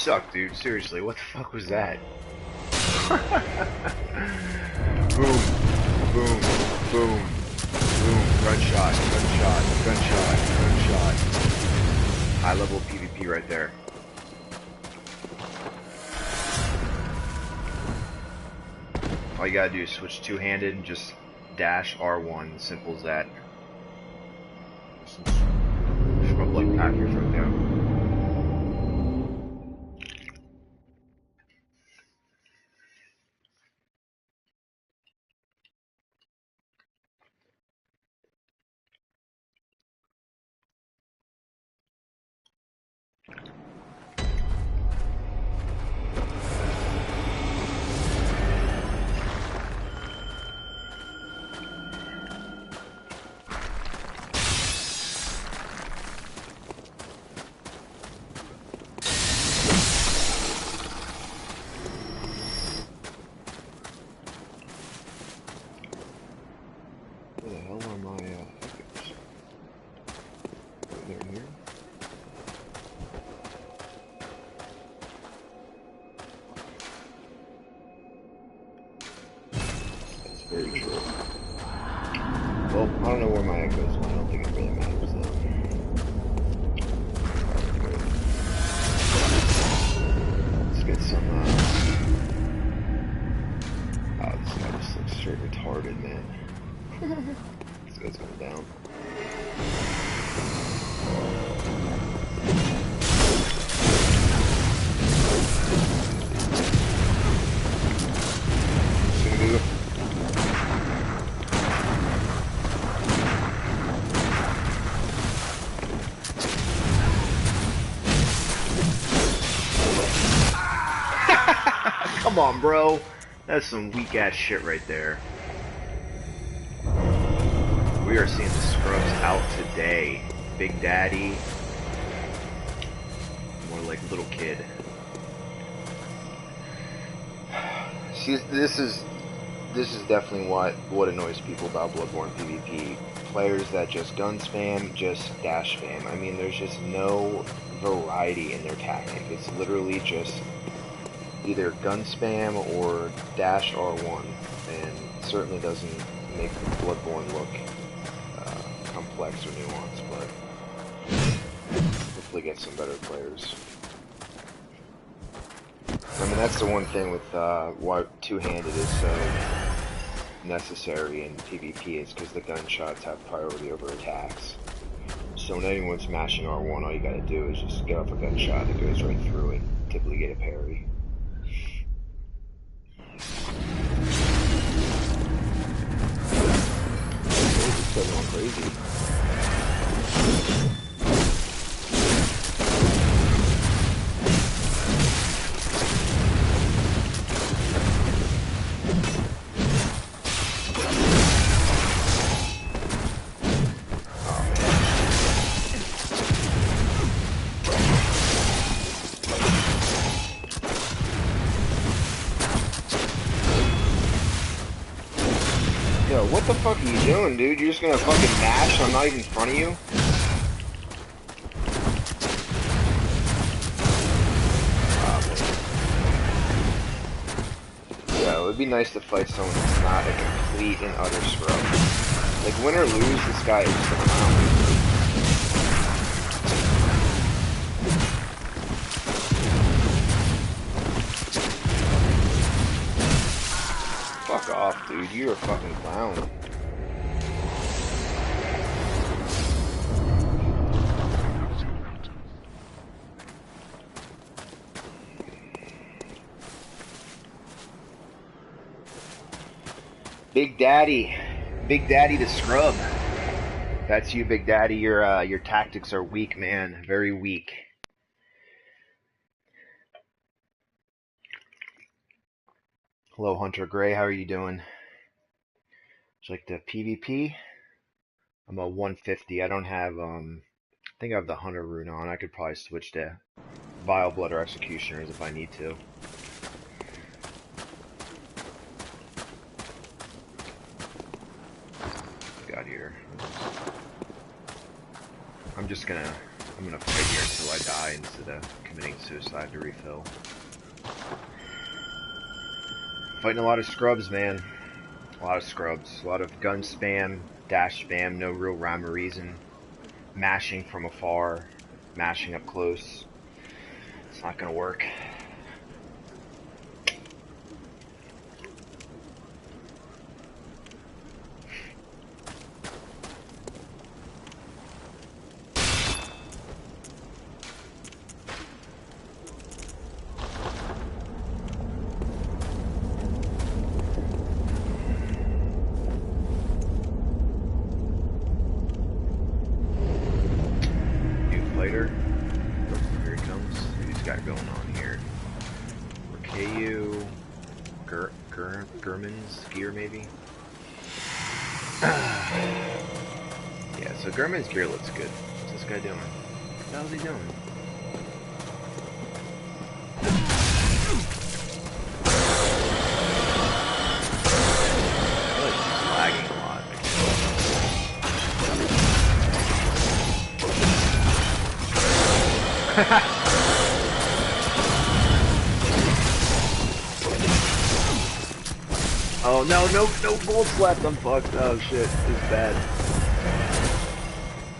suck, dude. Seriously, what the fuck was that? Boom, boom, boom, boom. Gunshot, gunshot, gunshot, gunshot. High level PvP right there. All you gotta do is switch two-handed and just dash R1. Simple as that. Scrub like packers right there. Where the hell are my figures? They're here. That's very true. Well, I don't know where my echoes went. I don't think it really matters though. Let's get some, oh, this guy just looks straight retarded, man. This guy's going down. Come on, bro. That's some weak ass shit right there. We are seeing the scrubs out today. Big Daddy. More like little kid. See, this is definitely what annoys people about Bloodborne PvP. Players that just gun spam, just dash spam. I mean, there's just no variety in their tactic. It's literally just either gun spam or dash R1, and certainly doesn't make Bloodborne look complex or nuanced, but hopefully get some better players. I mean, that's the one thing with why two-handed is so necessary in PvP, is because the gunshots have priority over attacks. So when anyone's mashing R1, all you gotta do is just get off a gunshot that goes right through it, typically get a parry. It's going crazy. Yo, what the fuck are you doing, dude? You're just gonna fucking mash? I'm not even in front of you? Yeah, it would be nice to fight someone that's not a complete and utter scrub. Like, win or lose, this guy is just a clown. Fuck off, dude. You're a fucking clown. Big Daddy. Big Daddy the scrub. If that's you, Big Daddy, your tactics are weak, man. Very weak. Hello, Hunter Gray. How are you doing? It's like the PvP. I'm a 150. I don't have, I think I have the Hunter rune on. I could probably switch to Vile Blood or Executioners if I need to. Got here. I'm just gonna I'm gonna fight here until I die instead of committing suicide to refill. Fighting a lot of scrubs, man. A lot of scrubs. A lot of gun spam, dash spam, no real rhyme or reason. Mashing from afar, mashing up close. It's not gonna work. Here he comes. Who's got going on here? Rakayu, Gurman's gear maybe? Yeah, so Gurman's gear looks good. What's this guy doing? What the hell is he doing? I feel like he's lagging a lot. Oh no, no bullets left, I'm fucked. Oh shit, this is bad.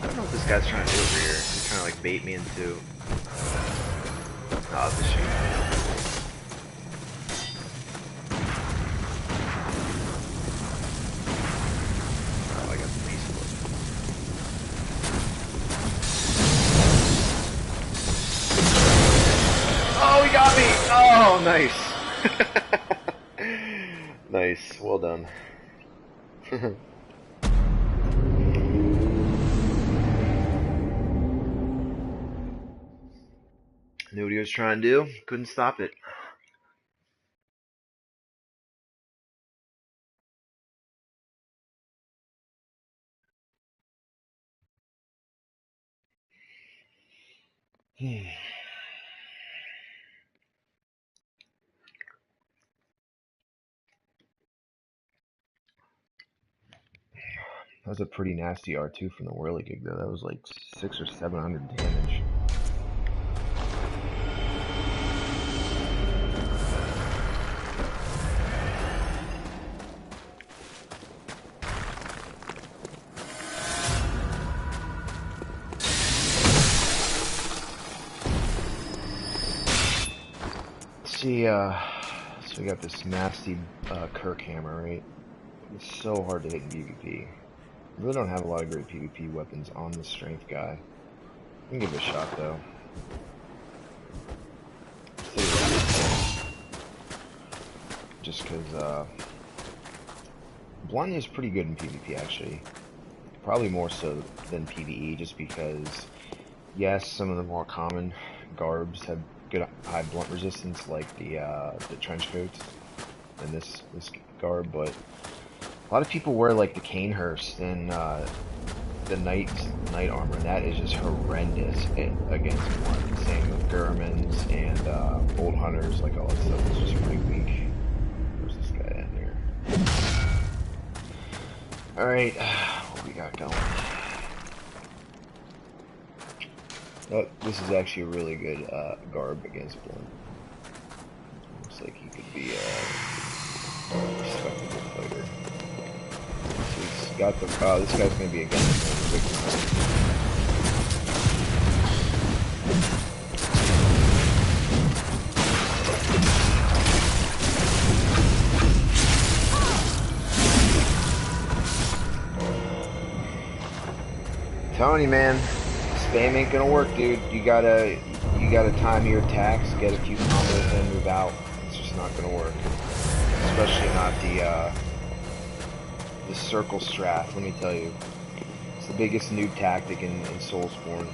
I don't know what this guy's trying to do over here. He's trying to like bait me into... Oh, it's a shame. Oh, I got the piece of wood. Oh, he got me! Oh, nice. Nice, well done. Knew what he was trying to do, couldn't stop it. That was a pretty nasty R2 from the Whirligig though. That was like 600 or 700 damage. See, so we got this nasty Kirk hammer, right? It's so hard to hit in PvP. I really don't have a lot of great PvP weapons on the strength guy. I can give it a shot though. Just because Blondie is pretty good in PvP actually. Probably more so than PvE, just because yes, some of the more common garbs have good high blunt resistance, like the trench coats and this garb, but a lot of people wear like the Canehurst and the knight armor, and that is just horrendous against blunt. Same with Gurmans and Bolt Hunters, like all that stuff is just pretty weak. Where's this guy in here? Alright, what we got going? Oh, this is actually a really good garb against blunt. Looks like he could be a respectable fighter. So he's got the... Oh, this guy's gonna be a gun. Telling you, man, spam ain't gonna work, dude. You gotta time your attacks, get a few combos in, move out. It's just not gonna work. Especially not the circle strat. Let me tell you, it's the biggest noob tactic in Soulsborne,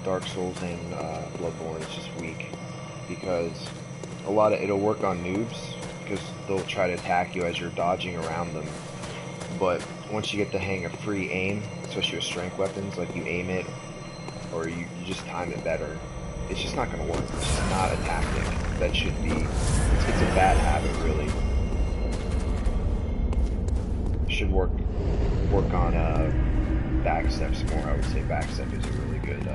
Dark Souls and Bloodborne. It's just weak because it'll work on noobs because they'll try to attack you as you're dodging around them. But once you get the hang of free aim, especially with strength weapons, like you aim it or you just time it better, it's just not going to work. It's just not a tactic that should be. It's a bad habit, really. Should work on backsteps more. I would say backstep is a really good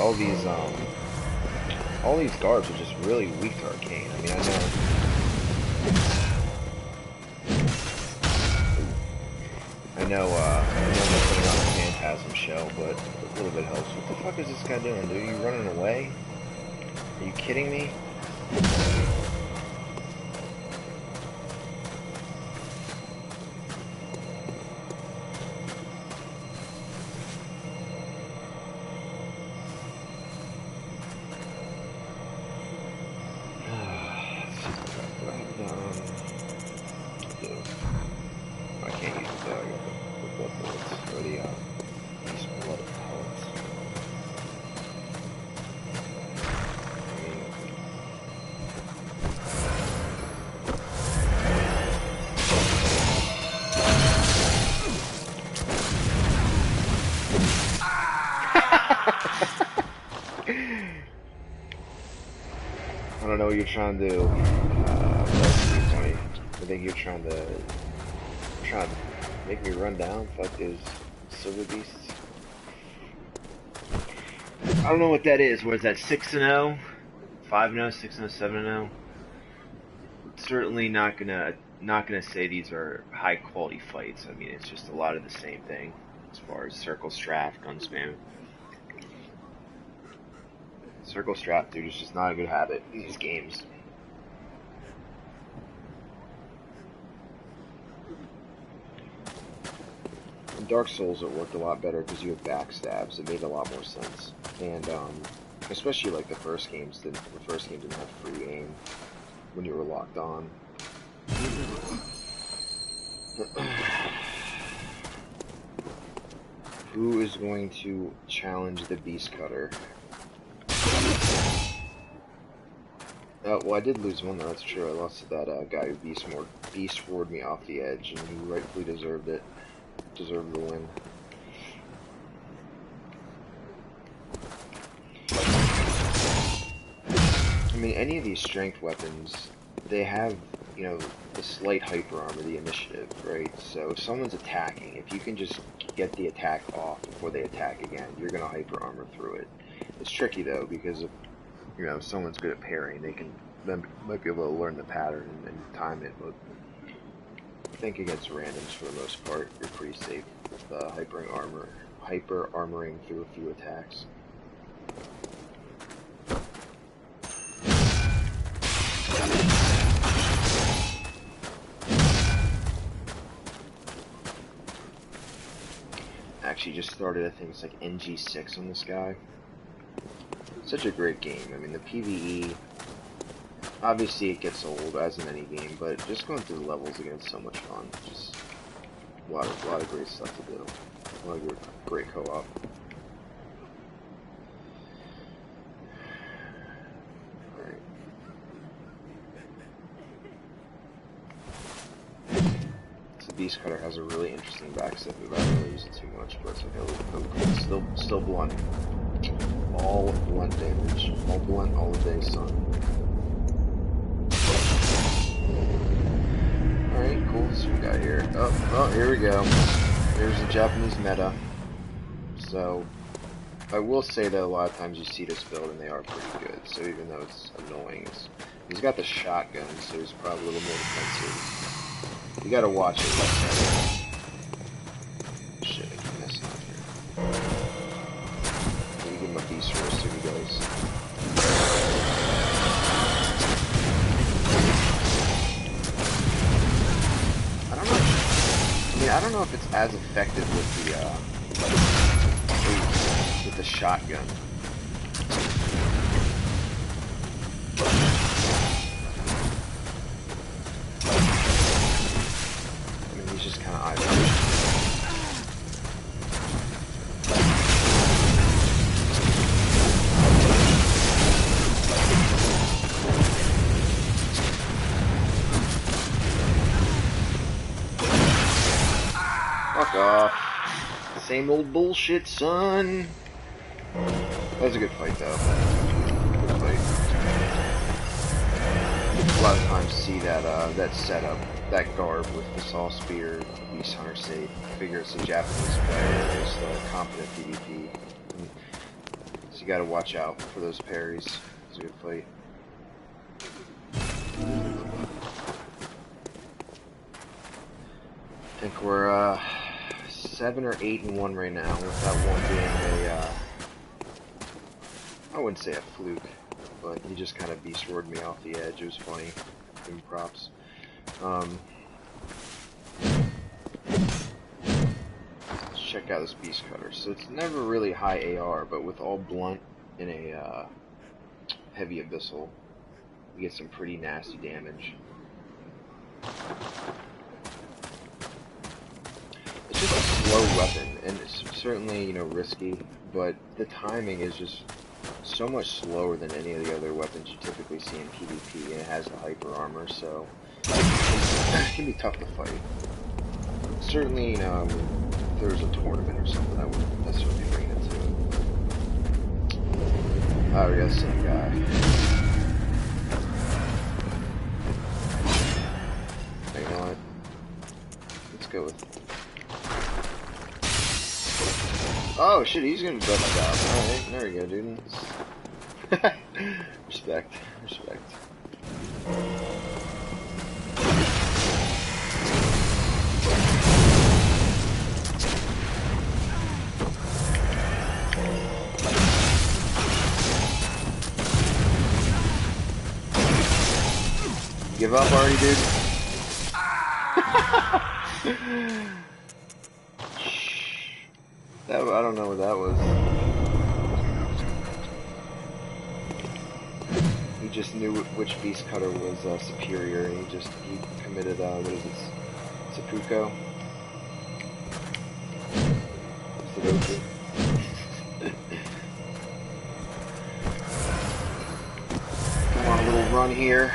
all these guards are just really weak to arcane. I mean, I know they're putting on a phantasm shell, but a little bit helps. What the fuck is this guy doing, dude? Are you running away? Are you kidding me? I can't use the blood bullets or the beast blood pellets. I don't know what you're trying to do. I think you're trying to make me run down. Fuck those silver beasts. I don't know what that is. What is that? 6-0, 5-0, 6-0, 7-0. Certainly not gonna say these are high quality fights. I mean, it's just a lot of the same thing as far as circle strafe, gun spam. Circle strap, dude, is just not a good habit in these games. In Dark Souls, it worked a lot better because you have backstabs. It made a lot more sense, and especially like the first games didn't have free aim when you were locked on. Who is going to challenge the Beast Cutter? Well, I did lose one though, that's true. I lost to that guy who beast warred me off the edge, and he rightfully deserved it. Deserved the win. I mean, any of these strength weapons, they have, you know, the slight hyper armor, the initiative, right? So if someone's attacking, if you can just get the attack off before they attack again, you're gonna hyper armor through it. It's tricky though, because if, you know, if someone's good at parrying, they might be able to learn the pattern and time it, but I think against randoms for the most part, you're pretty safe with hyper armoring through a few attacks. Actually just started, I think it's like NG6 on this guy. Such a great game. I mean, the PvE, obviously it gets old as in any game, but just going through the levels again is so much fun. Just a lot of great stuff to do. A lot of great co-op. Alright. So the Beast Cutter has a really interesting backstep move. I don't really use it too much, but it's okay. Still blunt. All blunt damage. All blunt all day, son. Alright, cool. So we got here. Oh, here we go. There's the Japanese meta. So, I will say that a lot of times you see this build and they are pretty good. So even though it's annoying, he's got the shotgun, so he's probably a little more defensive. You gotta watch it like that. Shit, I keep messing up here. Maybe give him a beast first, here he goes. I don't know if it's as effective with the shotgun. I mean, he's just kind of eyeballing. Fuck off. Same old bullshit, son. That was a good fight, though. Good fight. A lot of times see that setup, that garb with the Saw Spear, Beast Hunter Safe. I figure it's a Japanese player, just competent PvP. So you gotta watch out for those parries. It's a good fight. I think we're 7 or 8-1 right now, with that one being a I wouldn't say a fluke, but he just kind of beast roared me off the edge. It was funny. Give him props. Let's check out this beast cutter. So it's never really high AR, but with all blunt in a heavy abyssal, you get some pretty nasty damage. It's just a slow weapon, and it's certainly, you know, risky, but the timing is just so much slower than any of the other weapons you typically see in PvP, and it has the hyper armor, so it can be tough to fight. Certainly, you know, if there was a tournament or something, I wouldn't necessarily bring it to it. Oh, we got the same guy. You know what? Let's go with. Oh shit, he's gonna bust it out. Alright, there we go, dude. Respect. Respect. Give up already, dude? That, I don't know what that was. He just knew which beast cutter was superior, and he committed, what is this? Seppuku? Sudoku? Come on, a little run here.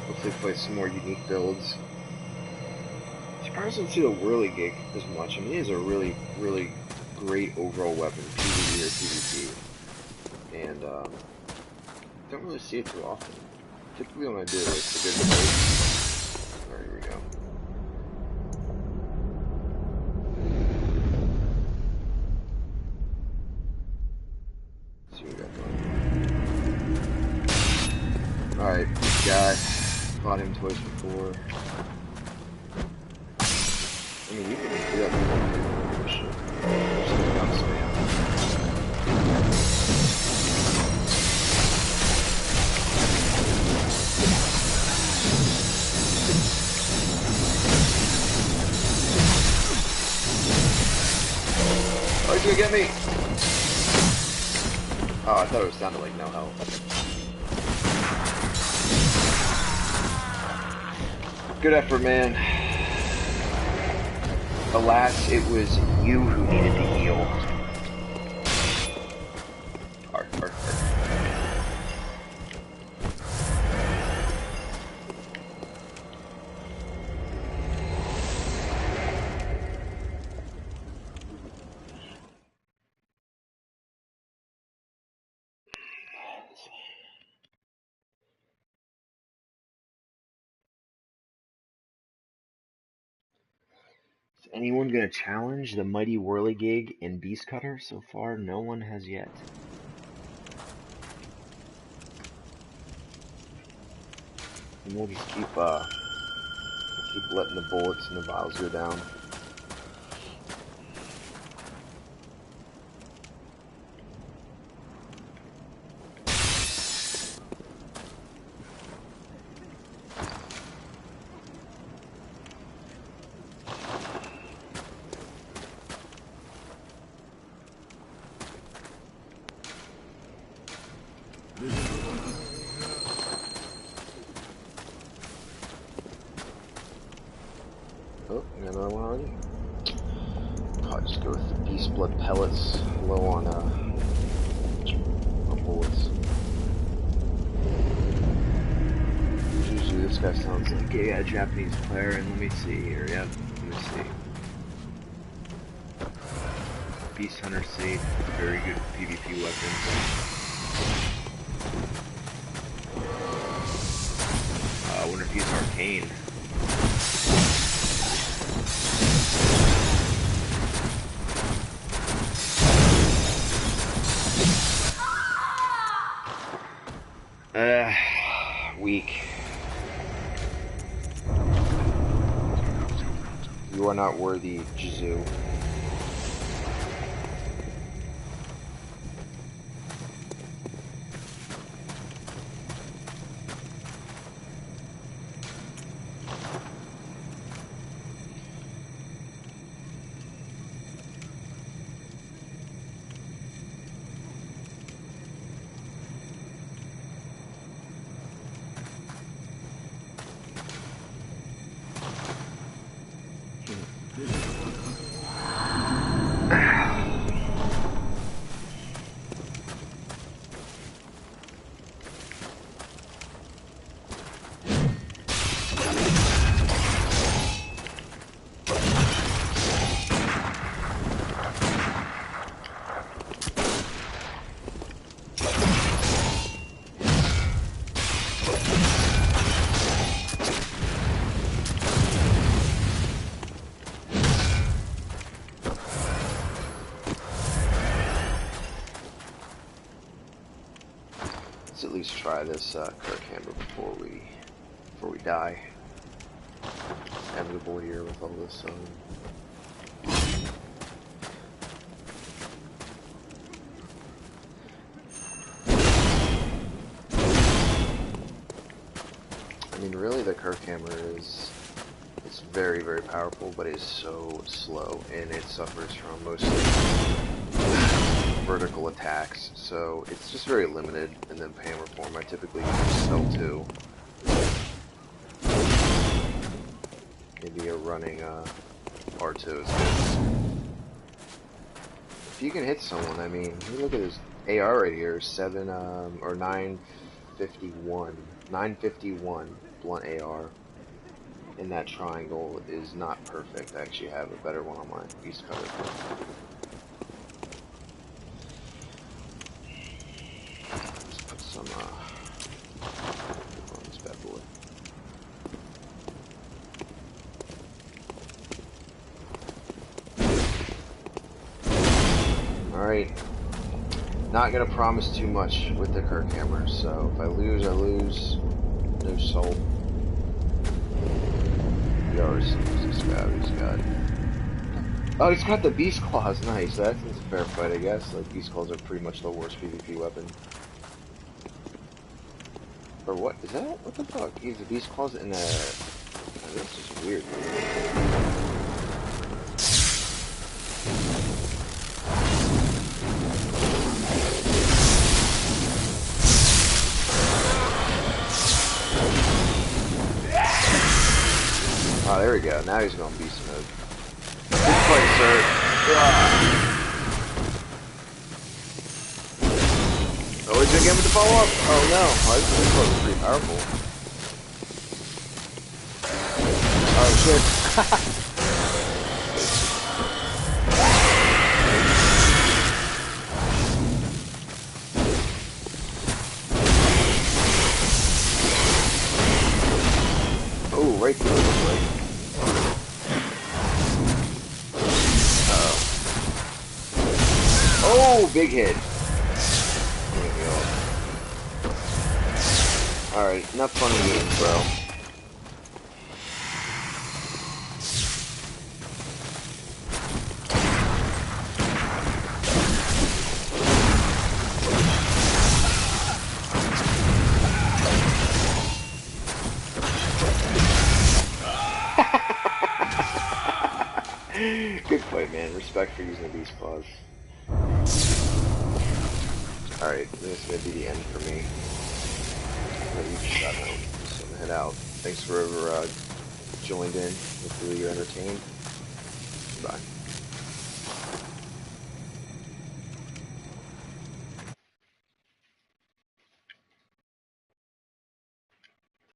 Hopefully play some more unique builds. I'm surprised I don't see the whirligig as much. I mean, it is a really, really great overall weapon, PvE or PvP. And, don't really see it too often. Typically when I do, it's a good fight. Alright, here we go. Let's see what we got going. Alright, this guy. Fought him twice before. I mean, you can do that for shit. Just gun spam. Oh, he's gonna get me! Oh, I thought it sounded like no health. Good effort, man. Alas, it was you who needed to heal. Arr, arr, arr. Is anyone gonna challenge the mighty whirligig and beast cutter? So far, no one has yet. And we'll just keep letting the bullets and the vials go down. Oh, got another one already. Probably just go with the beast blood pellets, low on bullets. Usually this guy sounds like a Japanese player, and let me see here. Yep, let me see. Beast Hunter Safe, very good PvP weapons. I wonder if he's arcane. Weak. You are not worthy, Jizu. Let's at least try this Kirk Hammer before we die. It's inevitable here with all this. I mean, really, the Kirk Hammer it's very, very powerful, but it's so slow, and it suffers from mostly vertical attacks, so it's just very limited. And then hammer form, I typically use L2. Maybe a running R2 is good. If you can hit someone, I mean, look at this AR right here, 951 blunt AR. And that triangle is not perfect. I actually have a better one on my East Cutter. Let's put some on this bad boy. Alright. Not gonna promise too much with the Kirk Hammer, so if I lose, I lose. No soul. He's got. Oh, he's got the Beast Claws. Nice. That's a fair fight, I guess. Like, Beast Claws are pretty much the worst PvP weapon. Or what? Is that? What the fuck? He's a Beast Claws in a. Oh, that's just weird. Oh, there we go. Now he's going beast mode. Good fight, sir. Oh, he's gonna get him with the follow up. Oh no. Oh, this was pretty powerful. Oh shit. Oh, right through it, right. Oh, big hit. Alright, enough fun and games, bro. Good fight, man. Respect for using the Beast Claws. Alright, this is going to be the end for me. So I'm going to head out. Thanks for whoever joined in. Hopefully you're entertained. Bye.